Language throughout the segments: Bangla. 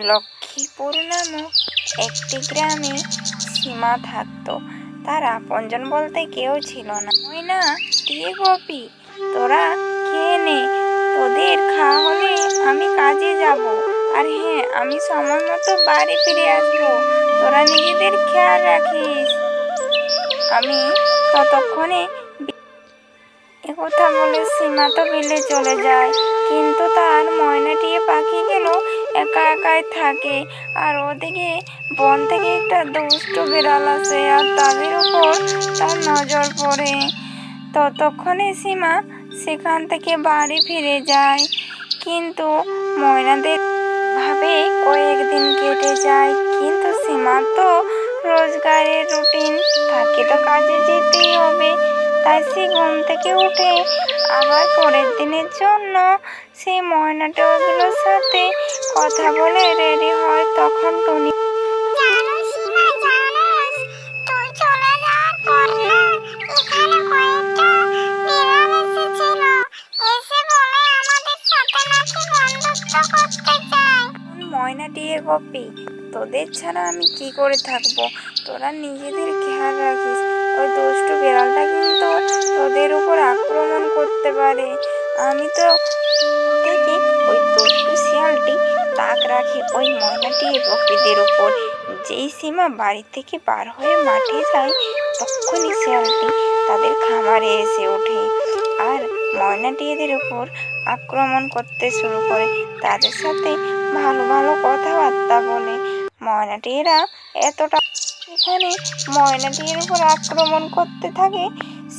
লক্ষ্মীপুর নামক একটি গ্রামে সীমা থাকত। তার আপনজন বলতে কেউ ছিল না। ময়না দিয়ে গোপী, তোরা খেয়ে নে, তোদের খাওয়া হলে আমি কাজে যাব। আর হ্যাঁ, আমি সময় মতো বাড়ি ফিরে আসবো। তোরা নিজেদের খেয়াল রাখিস। আমি ততক্ষণে একথা বলে সীমা তো বিলে চলে যায়, কিন্তু তার ময়নাটিয়ে পাখিগুলো একা একাই থাকে। আর ওদিকে বন থেকে একটা দুষ্ট বিড়াল আসে আর তাদের উপর তার নজর পড়ে। ততক্ষণে সীমা সেখান থেকে বাড়ি ফিরে যায়, কিন্তু ময়নাদের ভাবে কয়েকদিন কেটে যায়। কিন্তু সীমা তো রোজগারের রুটিন থাকে, তো কাজে যেতেই হবে। তাই সে ঘুম থেকে উঠে আবার পরের দিনের জন্য সেই ময়নাটাগুলোর সাথে কথা বলে রেডি হয়। তখন টুনি ময়না দিয়ে গোপী, তোদের ছাড়া আমি কি করে থাকবো? তোরা নিজেদের খেয়াল রাখিস। ওই দুষ্টু বিড়ালটা কিন্তু তোদের উপর আক্রমণ করতে পারে। আমি তো দেখি ওই দুষ্টু শিয়ালটি তাক রাখে ওই ময়নাটি গোপীদের উপর। যেই সীমা বাড়ি থেকে বার হয়ে মাঠে যায়, তখনই শিয়ালটি তাদের খামারে এসে ওঠে আর ময়নাটিদের উপর আক্রমণ করতে শুরু করে। তাদের সাথে ভালো ভালো কথাবার্তা বলে। ময়নাটিরা এতটা সেখানে ময়নাটির উপর আক্রমণ করতে থাকে,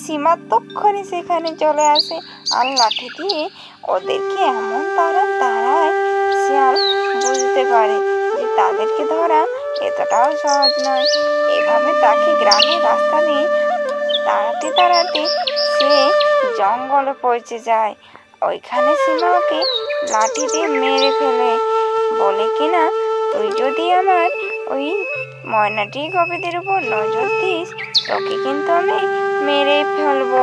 সীমা তক্ষণই সেখানে চলে আসে আর লাঠি দিয়ে ওদেরকে এমন তাড়ায় শিয়াল বুঝতে পারে যে তাদেরকে ধরা এতটাও সহজ নয়। এভাবে তাকে গ্রামের রাস্তা দিয়ে তাড়াতে তাড়াতে সে জঙ্গলে পৌঁছে যায়। ওইখানে সীমা ওকে লাঠি দিয়ে মেরে ফেলে, বলে কিনা, তুই যদি আমার ওই ময়নাটি গোপীদের উপর নজর দিস, তোকে কিন্তু আমি মেরে ফেলবো।